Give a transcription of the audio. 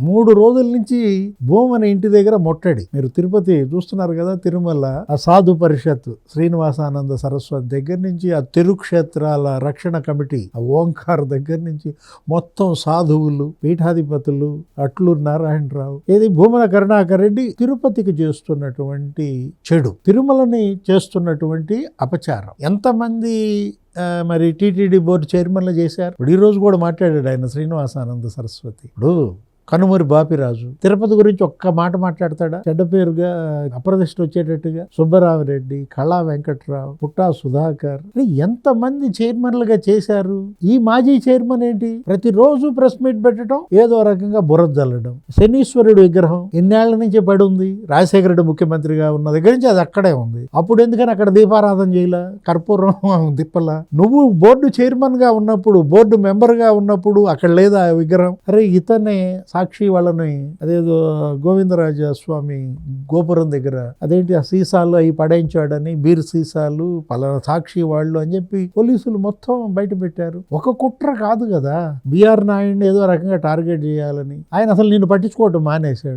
3 రోజుల నుంచి భూమన ఇంటి దగ్గర ముట్టడి. మీరు తిరుపతి చూస్తున్నారు కదా, తిరుమల ఆ సాధు పరిషత్ శ్రీనివాసానంద సరస్వతి దగ్గర నుంచి ఆ తిరుక్షేత్రాల రక్షణ కమిటీ ఆ ఓంకార్ దగ్గర నుంచి మొత్తం సాధువులు, పీఠాధిపతులు, అట్లూరు నారాయణరావు, ఏది భూమన కరుణాకర్ రెడ్డి తిరుపతికి చేస్తున్నటువంటి చెడు, తిరుమలని చేస్తున్నటువంటి అపచారం ఎంతమంది మరి టీటీడీ బోర్డు చైర్మన్లు చేశారు. ఇప్పుడు ఈ రోజు కూడా మాట్లాడాడు ఆయన శ్రీనివాసానంద సరస్వతి. ఇప్పుడు కనుమూరి బాపిరాజు తిరుపతి గురించి ఒక్క మాట మాట్లాడతాడా? చెడ్డ పేరుగా అప్రదిష్ట వచ్చేటట్టుగా సుబ్బరామరెడ్డి, కళా వెంకట్రావు, పుట్టా సుధాకర్, ఎంతమంది చైర్మన్లుగా చేశారు. ఈ మాజీ చైర్మన్ ఏంటి, ప్రతిరోజు ప్రెస్ మీట్ పెట్టడం, ఏదో రకంగా బురద జల్లడం. శనీశ్వరుడు విగ్రహం ఎన్నేళ్ల నుంచి పడి ఉంది, రాజశేఖర రెడ్డి ముఖ్యమంత్రిగా ఉన్న దగ్గర నుంచి అది అక్కడే ఉంది. అప్పుడు ఎందుకని అక్కడ దీపారాధన చేయలా, కర్పూరం దిప్పల? నువ్వు బోర్డు చైర్మన్ గా ఉన్నప్పుడు, బోర్డు మెంబర్ గా ఉన్నప్పుడు అక్కడ లేదా విగ్రహం? అరే ఇతనే సాక్షి వాళ్ళని అదేదో గోవిందరాజ స్వామి గోపురం దగ్గర అదేంటి ఆ సీసాలు అవి పడేయించాడని, బీర్ సీసాలు పలానా సాక్షి వాళ్ళు అని చెప్పి పోలీసులు మొత్తం బయట పెట్టారు. ఒక కుట్ర కాదు కదా, బిఆర్ నాయుడిని ఏదో రకంగా టార్గెట్ చేయాలని. ఆయన అసలు నిన్ను పట్టించుకోవటం మానేశాడు.